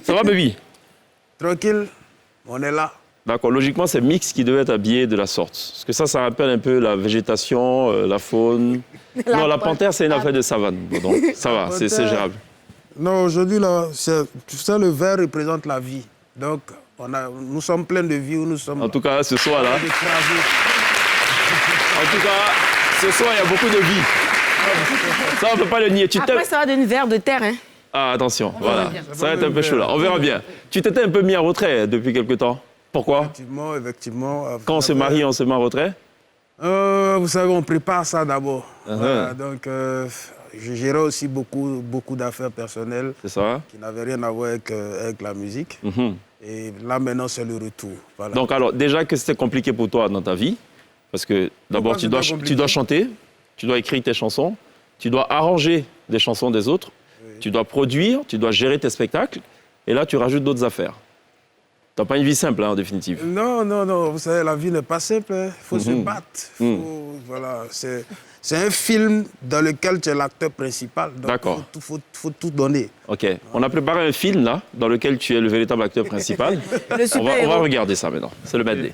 Ça va, baby? Tranquille, on est là. D'accord, logiquement, c'est Mix qui devait être habillé de la sorte. Parce que ça rappelle un peu la végétation, la faune. Non, la panthère, c'est une affaire de savane. Bon, donc, ça va, c'est gérable. Non, aujourd'hui, là, tu sais, le vert représente la vie. Donc, nous sommes pleins de vie. Nous sommes en tout cas, ce soir-là. En tout cas, ce soir, il y a beaucoup de vie. Ça, on ne peut pas le nier. Après, ça va devenir vert de terre, hein. Ah, attention, voilà. Ça va être un peu chaud, là. On verra bien. Tu t'étais un peu mis en retrait depuis quelque temps. Pourquoi? Effectivement. Quand on se marie, on se met en retrait? Vous savez, on prépare ça d'abord. Voilà, donc, je gérais aussi beaucoup d'affaires personnelles. C'est ça. Qui n'avaient rien à voir avec la musique. Et là, maintenant, c'est le retour. Voilà. Donc, alors, déjà que c'était compliqué pour toi dans ta vie, parce que d'abord, tu dois chanter, tu dois écrire tes chansons, tu dois arranger des chansons des autres, tu dois produire, tu dois gérer tes spectacles, et là, tu rajoutes d'autres affaires. Tu n'as pas une vie simple, hein, en définitive. Non. Vous savez, la vie n'est pas simple. Il faut se battre. Voilà, c'est un film dans lequel tu es l'acteur principal. D'accord. Il faut tout donner. OK. On a préparé un film, là, dans lequel tu es le véritable acteur principal. On va regarder ça maintenant. C'est le medley.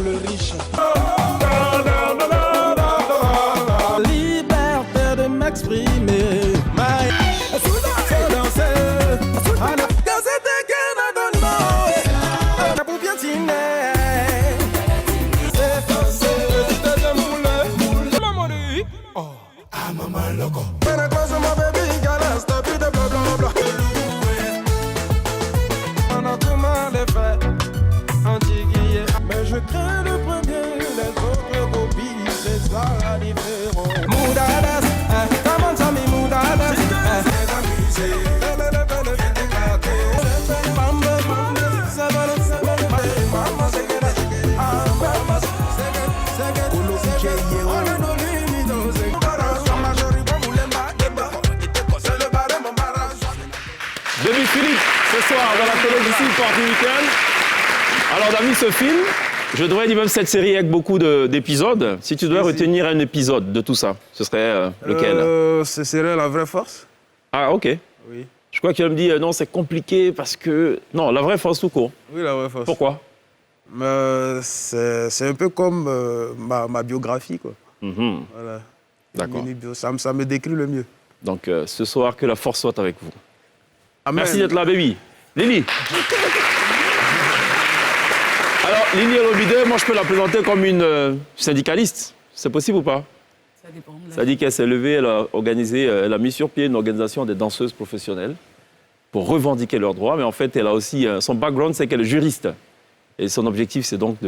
Le riche. Liberté de m'exprimer. Mais je crains le premier, les autres copies, c'est ça la différence. Moudadas, comment ça m'est moudadas? Baby Philippe, ce soir, dans la télévision Party Weekend. Alors, on a vu ce film. Je devrais dire même cette série avec beaucoup d'épisodes. Si tu devais retenir un épisode de tout ça, ce serait lequel? Ce serait La Vraie Force. Ah, OK. Oui. Je crois que tu vas me dire, non, c'est compliqué parce que... Non, La Vraie Force tout court. Oui, La Vraie Force. Pourquoi? C'est un peu comme ma biographie, quoi. Voilà. D'accord. Ça me décrit le mieux. Donc, ce soir, que la force soit avec vous. Amen. Merci d'être là, baby. Lily. Alors, Lily Elomide, moi, je peux la présenter comme une syndicaliste. C'est possible ou pas? Ça dépend. Ça dit qu'elle s'est levée, elle a mis sur pied une organisation des danseuses professionnelles pour revendiquer leurs droits. Mais en fait, elle a aussi... son background, c'est qu'elle est juriste. Et son objectif, c'est donc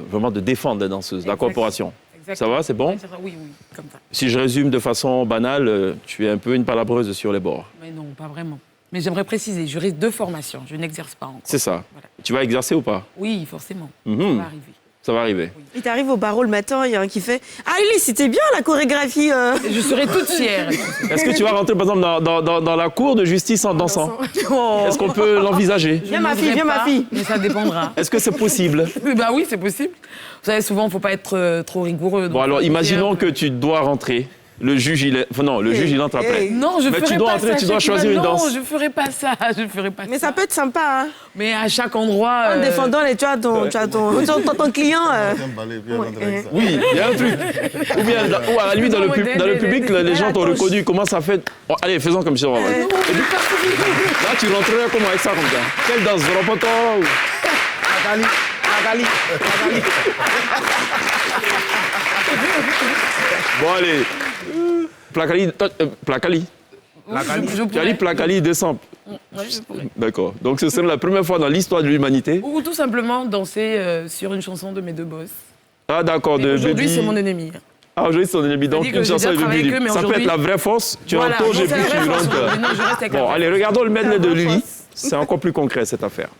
vraiment de défendre les danseuses, la corporation. Ça va, c'est bon? Oui, comme ça. Si je résume de façon banale, tu es un peu une palabreuse sur les bords. Mais non, pas vraiment. Mais j'aimerais préciser, juriste de formation, je n'exerce pas encore. C'est ça. Voilà. Tu vas exercer ou pas? Oui, forcément. Ça va arriver. Ça va arriver. Oui. Il t'arrive au barreau le matin, il y a un qui fait « Ah Lily, c'était bien la chorégraphie Je serai toute fière. Est-ce que tu vas rentrer, par exemple, dans la cour de justice en dansant? Oh. Est-ce qu'on peut l'envisager? Viens ma fille. Mais ça dépendra. Est-ce que c'est possible? Bah oui, c'est possible. Vous savez, souvent, il ne faut pas être trop rigoureux. Bon, alors, imaginons que tu dois rentrer. Le juge, il entre après. Non, je ferai pas ça. Tu dois choisir une danse. Non, je ferai pas ça. Mais ça peut être sympa, hein. Mais à chaque endroit... En défendant tu as ton client... Oui, il y a un truc. Ou bien, ou à la limite, dans le public, les gens t'ont reconnu. Comment ça fait? Oh, allez, faisons comme ça. Là, tu rentrerais comment avec ça, comme ça? Quelle danse? Ropoto ou... Magali. Bon, allez. Placali. Tu as dit Placali décembre. D'accord. Donc, ce serait la première fois dans l'histoire de l'humanité. Ou tout simplement danser sur une chanson de mes deux boss. Ah, d'accord. Aujourd'hui, c'est mon ennemi. Ah, aujourd'hui, c'est ton ennemi. Donc, une chanson de Baby. Ça peut être La Vraie Force. Tu rentres, j'ai plus, tu rentres. Bon, allez, regardons le medley de Lily. C'est encore plus concret, cette affaire.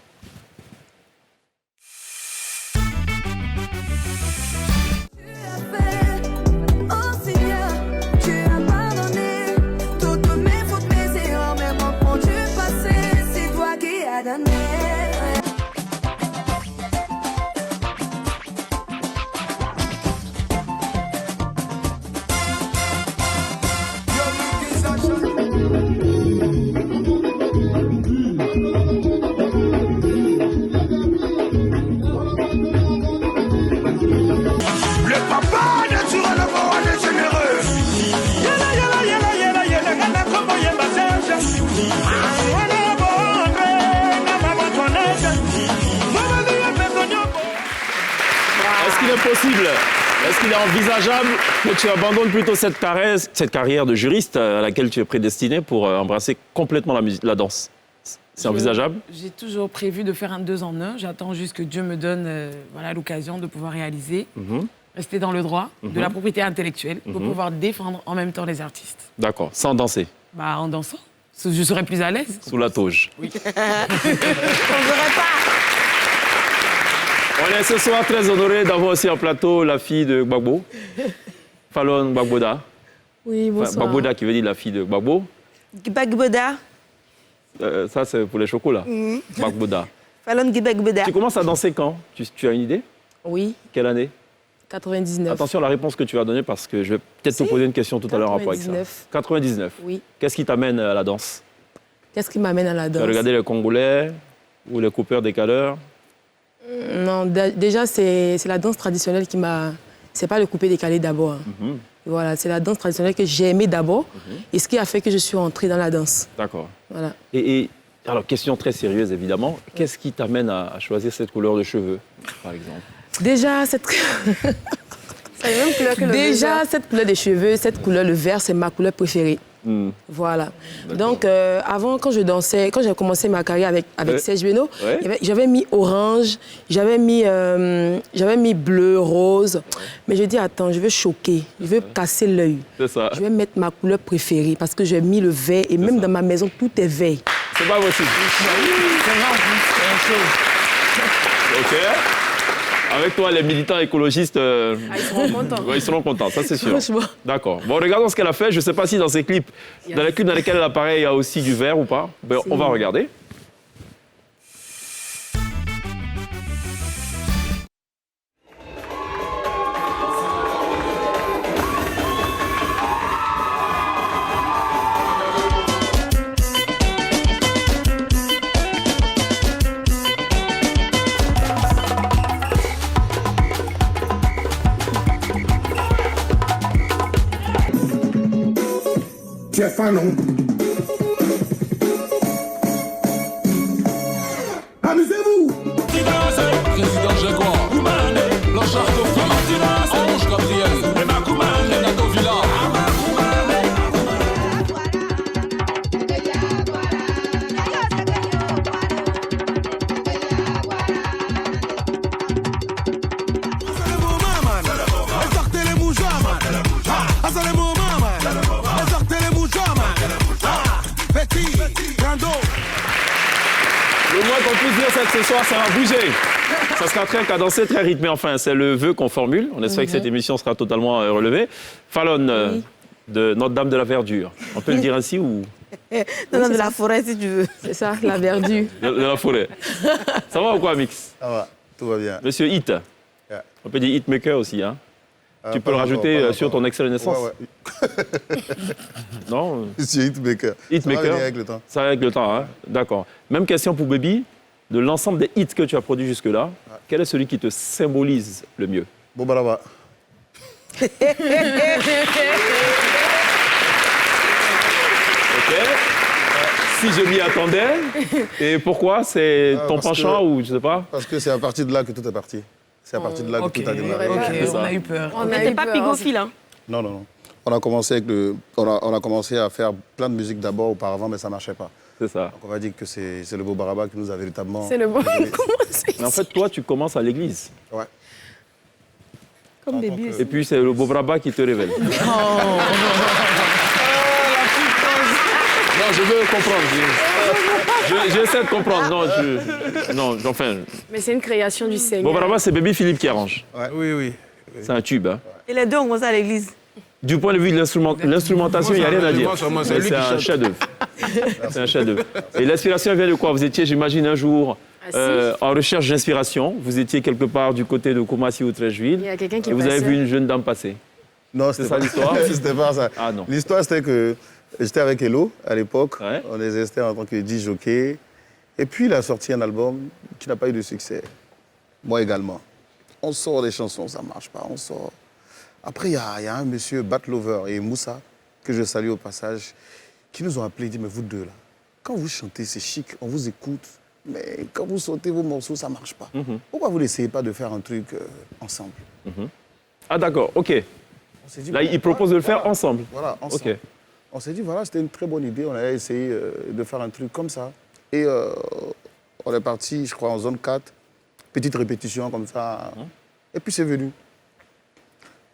possible, est-ce qu'il est envisageable que tu abandonnes plutôt cette carrière de juriste à laquelle tu es prédestiné pour embrasser complètement la danse? C'est envisageable? J'ai toujours prévu de faire un 2 en 1. J'attends juste que Dieu me donne voilà, l'occasion de pouvoir réaliser, rester dans le droit de la propriété intellectuelle pour pouvoir défendre en même temps les artistes. D'accord, sans danser? Bah, en dansant, je serais plus à l'aise. Sous la toge? Oui. On ne verrait pas. On est ce soir très honorés d'avoir aussi en plateau la fille de Gbagbo, Fallon Gbagboda. Oui, bonsoir. Gbagboda qui veut dire la fille de Gbagbo. Gbagboda. Ça, c'est pour les chocolats. Gbagboda. Fallon Gbagboda. Tu commences à danser quand? Tu as une idée? Oui, Quelle année? 99. Attention à la réponse que tu vas donner parce que je vais peut-être te poser une question tout à l'heure en rapport avec ça. 99. Oui. Qu'est-ce qui t'amène à la danse? Qu'est-ce qui m'amène à la Tu as danse? regardé les Congolais ou les coupeurs décaleurs? Non, déjà, c'est la danse traditionnelle qui m'a... C'est pas le coupé décalé d'abord. Voilà, c'est la danse traditionnelle que j'ai aimée d'abord et ce qui a fait que je suis entrée dans la danse. D'accord. Voilà. Et alors, question très sérieuse, évidemment. Qu'est-ce qui t'amène à choisir cette couleur de cheveux, par exemple? Déjà, cette cette couleur des cheveux, cette couleur, le vert, c'est ma couleur préférée. Voilà. Donc, avant, quand je dansais, quand j'ai commencé ma carrière avec Serge Beno, j'avais mis orange, j'avais mis bleu, rose. Mais je dis, attends, je veux choquer, je veux casser l'œil. C'est ça. Je vais mettre ma couleur préférée parce que j'ai mis le vert et même dans ma maison, tout est vert. C'est pas possible. OK. Avec toi, les militants écologistes... Ils seront contents. Ouais, ils seront contents, ça c'est sûr. Franchement. D'accord. Bon, regardons ce qu'elle a fait. Je ne sais pas si dans ses clips, dans les clips dans lesquels elle apparaît, il y a aussi du vert ou pas. Ben, on va regarder. Fanon. Amusez-vous. Président Jaguar, Blanchard Kofi, Ange Gabriel, Renato Villa. Le moins qu'on puisse dire, c'est que ce soir, ça va bouger. Ça sera très cadencé, très rythmé. Enfin, c'est le vœu qu'on formule. On espère que cette émission sera totalement relevée. Fallon, de Notre-Dame de la Verdure. On peut le dire ainsi ou... Non, de la forêt, si tu veux. C'est ça, la verdure. De la forêt. Ça va ou quoi, Mix? Ça va, tout va bien. Monsieur Hit. On peut dire Hitmaker aussi, hein? Tu peux le rajouter sur ton extrait de naissance? Ouais. Non? Monsieur Hitmaker. Hitmaker. Ça va venir avec le temps. Ça va avec le temps, hein? D'accord. Même question pour Baby. De l'ensemble des hits que tu as produits jusque-là, quel est celui qui te symbolise le mieux? Bobaraba. OK. Si je m'y attendais, et pourquoi? C'est ton penchant ou je sais pas? Parce que c'est à partir de là que tout est parti. C'est à partir de là que tout a démarré. On a eu peur. On n'était pas pigophile, hein. Non. On a commencé à faire plein de musique d'abord auparavant, mais ça ne marchait pas. C'est ça. Donc on va dire que c'est le Bobaraba qui nous a véritablement... C'est le bon. Mais en fait, toi, tu commences à l'église. Ouais. Comme bébé. Et puis, c'est le Bobraba qui te révèle. Non, je veux comprendre. J'essaie de comprendre. Non, enfin... Mais c'est une création du Seigneur. Bobraba, c'est Baby Philippe qui arrange. Ouais. Oui. C'est un tube, hein. Et les deux ont commencé à l'église. Du point de vue de l'instrumentation, il n'y a rien à dire. C'est lui C'est qui un chante. chef-d'œuvre. C'est un chef-d'œuvre. Et l'inspiration vient de quoi? Vous étiez, j'imagine, un jour en recherche d'inspiration. Vous étiez quelque part du côté de Koumassi ou Treichville. Il y a quelqu'un qui Et vous avez passait. vu une jeune dame passer. Non, C'est ça l'histoire? C'était pas ça. Ah non. L'histoire, c'était que j'étais avec Hello à l'époque. Ouais. On est resté en tant que DJ-jockey. Et puis, il a sorti un album qui n'a pas eu de succès. Moi également. On sort des chansons, ça ne marche pas. On sort. Après, il y a un monsieur, Batlover et Moussa, que je salue au passage, qui nous ont appelés et dit, mais vous deux là, quand vous chantez, c'est chic, on vous écoute, Mais quand vous sautez vos morceaux, ça ne marche pas. Pourquoi vous n'essayez pas de faire un truc ensemble? Ah d'accord, ok. On s'est dit, Là, il propose de le faire ensemble. Voilà, ensemble. Ok. On s'est dit, voilà, c'était une très bonne idée. On allait essayer de faire un truc comme ça. Et on est parti, je crois, en zone 4. Petite répétition comme ça. Et puis c'est venu.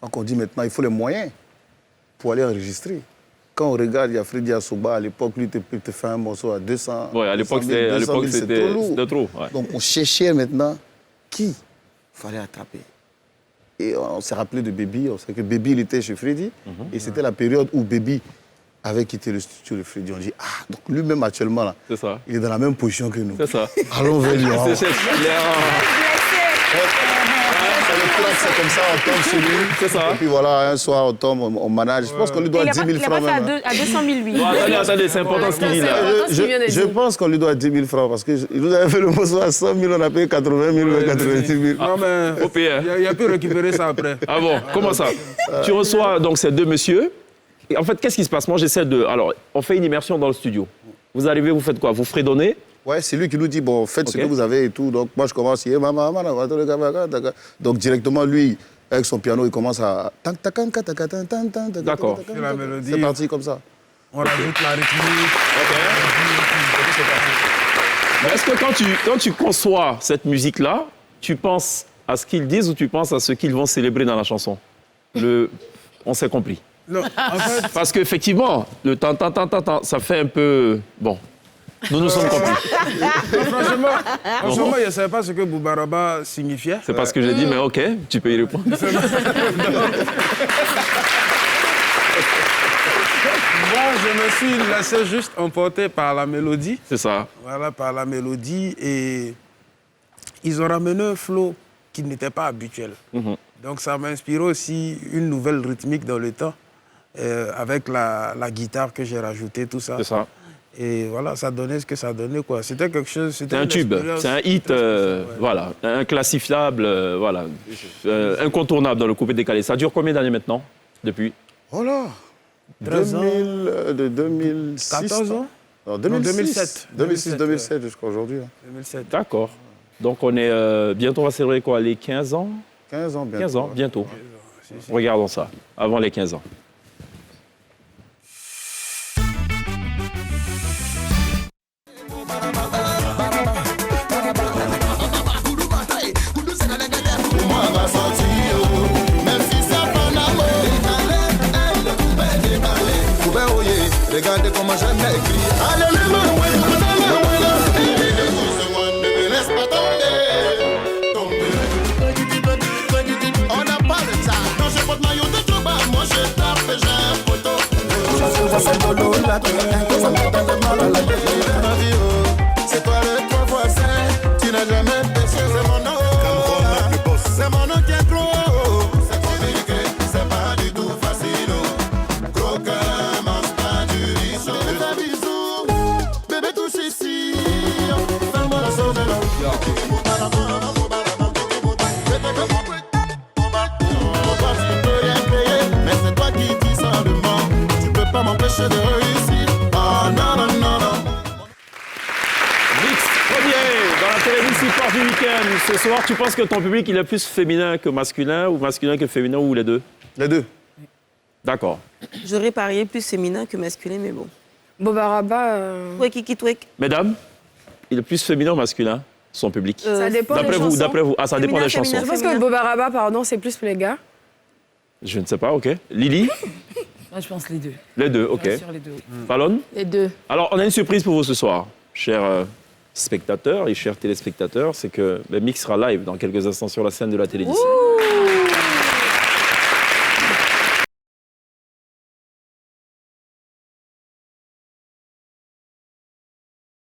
Donc on dit maintenant, il faut les moyens pour aller enregistrer. Quand on regarde, il y a Freddy Asoba, à l'époque, lui, il te fait un morceau à 200. Ouais, à l'époque, c'était trop. Ouais. Donc on cherchait maintenant qui il fallait attraper. Et on s'est rappelé de Baby. On sait que Baby, il était chez Freddy. Et c'était la période où Baby avait quitté le studio de Freddy. On dit, ah, donc lui-même actuellement, là, C'est ça. il est dans la même position que nous. C'est ça. Allons vers lui. C'est C'est comme ça, on tombe sur lui. C'est ça. Et puis voilà, un soir, on tombe, on manage. Je pense qu'on lui doit 10 000 francs. Il a pas fait à 200 000, lui. Non, attendez, c'est important ce qu'il dit là. Je pense qu'on lui doit 10 000 francs parce qu'il nous avait fait le morceau à 100 000, on a payé 80 000 ou 90 000. Non, mais Au payer. il a pu récupérer ça après. Ah bon, comment ça? Tu reçois donc ces deux messieurs. Et en fait, qu'est-ce qui se passe? Moi, j'essaie de... Alors, on fait une immersion dans le studio. Vous arrivez, vous faites quoi? Vous fredonnez? Ouais, c'est lui qui nous dit, bon, faites ce que vous avez et tout. Donc moi, je commence, donc directement, lui, avec son piano, il commence à... D'accord. La mélodie, C'est parti comme ça. on rajoute la rythmique. Mais est-ce que quand tu conçois cette musique-là, tu penses à ce qu'ils disent ou tu penses à ce qu'ils vont célébrer dans la chanson? On s'est compris. Non, en fait, Parce qu'effectivement, le tan, ça fait un peu... Bon, nous nous sommes compris. franchement, je ne savais pas ce que Boubaraba signifiait. C'est pas ce que j'ai dit, mais ok, tu peux y répondre. Moi, je me suis laissé juste emporter par la mélodie. C'est ça. Voilà, par la mélodie. Et ils ont ramené un flow qui n'était pas habituel. Donc ça m'a inspiré aussi une nouvelle rythmique dans le temps, avec la guitare que j'ai rajoutée, tout ça. C'est ça. Et voilà, ça donnait ce que ça donnait, quoi. C'était quelque chose... C'est un tube, c'est un hit, voilà, inclassifiable, voilà, incontournable dans le coupé décalé. Ça dure combien d'années maintenant, depuis? Oh là 13 ans. De 2006. 14 ans? Non, 2007. 2007, 2007 jusqu'à aujourd'hui. 2007. D'accord. Donc on est, bientôt on va célébrer quoi, les 15 ans? 15 ans bientôt. 15 ans, bientôt. Regardons ça, avant les 15 ans. Regardez comment j'aime écrit. Alléluia, ne laisse pas tomber. On n'a pas le temps. Quand je porte maillot de Touba, moi je tape et j'ai un photo. C'est toi le 3 fois 5. Tu n'as jamais péché, c'est mon nom. C'est mon nom qui est gros. C'est compliqué, c'est pas du tout facile. Gros cœur. Bébé touche ici, fais-moi la sauce de mais c'est toi qui dis simplement, tu peux pas m'empêcher de réussir. Oh non, non, non, non. Mix premier dans la télévision Sport du week-end. Ce soir, tu penses que ton public il est plus féminin que masculin ou masculin que féminin ou les deux? Les deux. D'accord. J'aurais parié plus féminin que masculin, mais bon. Bobaraba, Twek. Mesdames, il est plus féminin ou masculin, son public? ça dépend des chansons. D'après vous. Ah, ça dépend des chansons. Je pense que le Bobaraba, pardon, c'est plus pour les gars. Je ne sais pas, ok. Lily? Moi, je pense les deux. Les deux, ok. Sur les deux. Fallon? Les deux. Alors, on a une surprise pour vous ce soir, chers spectateurs et chers téléspectateurs, c'est que Mix sera live dans quelques instants sur la scène de la télévision.